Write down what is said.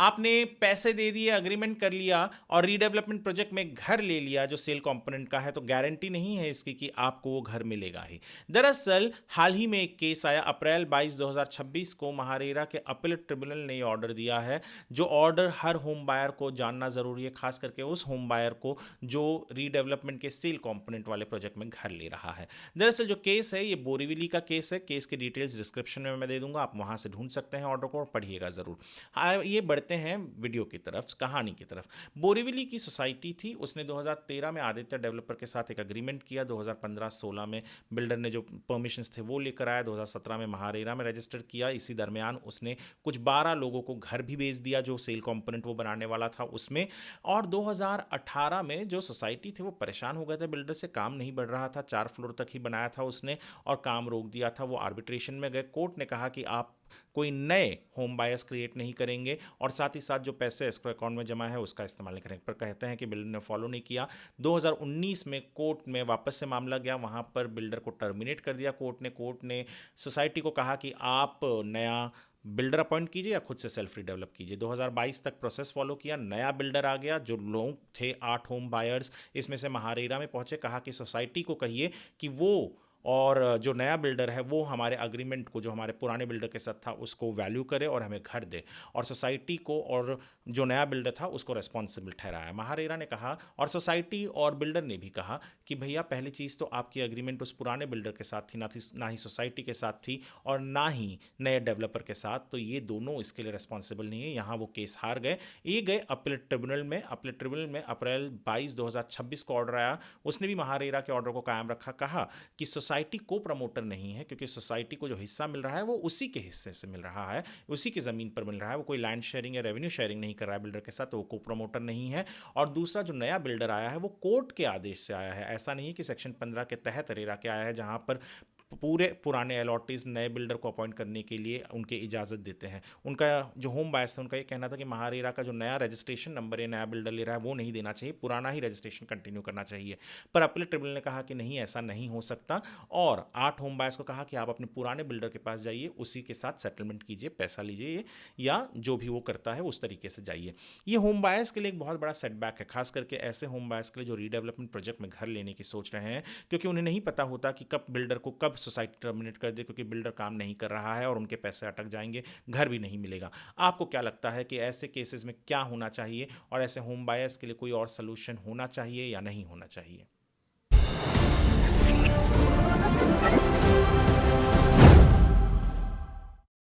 आपने पैसे दे दिए, एग्रीमेंट कर लिया और रीडेवलपमेंट प्रोजेक्ट में घर ले लिया जो सेल कंपोनेंट का है, तो गारंटी नहीं है इसकी कि आपको वो घर मिलेगा ही। दरअसल हाल ही में एक केस आया अप्रैल 22 2026 को, महारेरा के अपीलेट ट्रिब्यूनल ने ये ऑर्डर दिया है, जो ऑर्डर हर होम बायर को जानना जरूरी है, खास करके उस होम बायर को जो रीडेवलपमेंट के सेल कंपोनेंट वाले प्रोजेक्ट में घर ले रहा है। दरअसल जो केस है ये बोरीवली का केस है। केस के डिटेल्स डिस्क्रिप्शन में मैं दे दूंगा, आप वहां से ढूंढ सकते हैं ऑर्डर को और पढ़िएगा जरूर। ये बढ़ते हैं वीडियो की तरफ, कहानी की तरफ। बोरीवली की सोसाइटी थी, उसने 2013 में आदित्य डेवलपर के साथ एक अग्रीमेंट किया। 2015-16 में बिल्डर ने जो परमिशंस थे वो लेकर आया। 2017 में महारेरा में रजिस्टर किया। इसी दरमियान उसने कुछ 12 लोगों को घर भी बेच दिया जो सेल कंपोनेंट वो बनाने वाला था उसमें। और 2018 में जो सोसाइटी थी वो परेशान हो गए थे, बिल्डर से काम नहीं बढ़ रहा था, 4 फ्लोर तक ही बनाया था उसने और काम रोक दिया था। वो आर्बिट्रेशन में गए, कोर्ट ने कहा कि आप कोई नए होम बायर्स क्रिएट नहीं करेंगे और साथ ही साथ जो पैसे एस्क्रो अकाउंट में जमा है उसका इस्तेमाल नहीं करेंगे, पर कहते हैं कि बिल्डर ने फॉलो नहीं किया। 2019 में कोर्ट में वापस से मामला गया, वहां पर बिल्डर को टर्मिनेट कर दिया कोर्ट ने सोसाइटी को कहा कि आप नया बिल्डर अपॉइंट कीजिए या खुद से सेल्फ रीडेवलप कीजिए। 2022 तक प्रोसेस फॉलो किया, नया बिल्डर आ गया। जो लोग थे 8 होम बायर्स, इसमें से महारेरा में पहुंचे, कहा कि सोसाइटी को कहिए कि वो और जो नया बिल्डर है वो हमारे अग्रीमेंट को, जो हमारे पुराने बिल्डर के साथ था, उसको वैल्यू करे और हमें घर दे, और सोसाइटी को और जो नया बिल्डर था उसको रेस्पॉन्सिबल ठहराया। महारेरा ने कहा और सोसाइटी और बिल्डर ने भी कहा कि भैया पहली चीज़ तो आपकी अग्रीमेंट उस पुराने बिल्डर के साथ थी, ना ही सोसाइटी के साथ थी और ना ही नए डेवलपर के साथ, तो ये दोनों इसके लिए रेस्पॉन्सिबल नहीं है। यहाँ वो केस हार गए। ये गए अपीलेट ट्रिब्यूनल में। अपीलेट ट्रिब्यूनल में अप्रैल 22 2026 को ऑर्डर आया। उसने भी महारेरा के ऑर्डर को कायम रखा, कहा कि सोसाइटी को प्रमोटर नहीं है, क्योंकि सोसाइटी को जो हिस्सा मिल रहा है वो उसी के हिस्से से मिल रहा है, उसी की ज़मीन पर मिल रहा है, वो कोई लैंड शेयरिंग या रेवेन्यू शेयरिंग नहीं कर रहा है बिल्डर के साथ, तो वो को प्रमोटर नहीं है। और दूसरा, जो नया बिल्डर आया है वो कोर्ट के आदेश से आया है, ऐसा नहीं है कि सेक्शन 15 के तहत रेरा के आया है, जहां पर पूरे पुराने अलॉटीज नए बिल्डर को अपॉइंट करने के लिए उनके इजाज़त देते हैं। उनका जो होम बायर्स था उनका ये कहना था कि महारेरा का जो नया रजिस्ट्रेशन नंबर है नया बिल्डर ले रहा है वो नहीं देना चाहिए, पुराना ही रजिस्ट्रेशन कंटिन्यू करना चाहिए। पर अपीलेट ट्रिब्यूनल ने कहा कि नहीं, ऐसा नहीं हो सकता, और 8 होम बायर्स को कहा कि आप अपने पुराने बिल्डर के पास जाइए, उसी के साथ सेटलमेंट कीजिए, पैसा लीजिए या जो भी वो करता है उस तरीके से जाइए। ये होम बायर्स के लिए एक बहुत बड़ा सेटबैक है, खास करके ऐसे होम बायर्स के लिए जो रीडेवलपमेंट प्रोजेक्ट में घर लेने की सोच रहे हैं, क्योंकि उन्हें नहीं पता होता कि कब बिल्डर को कब सोसाइटी टर्मिनेट कर दे, क्योंकि बिल्डर काम नहीं कर रहा है और उनके पैसे अटक जाएंगे, घर भी नहीं मिलेगा। आपको क्या लगता है कि ऐसे केसेस में क्या होना चाहिए और ऐसे होम बायर्स के लिए कोई और सोल्यूशन होना चाहिए या नहीं होना चाहिए?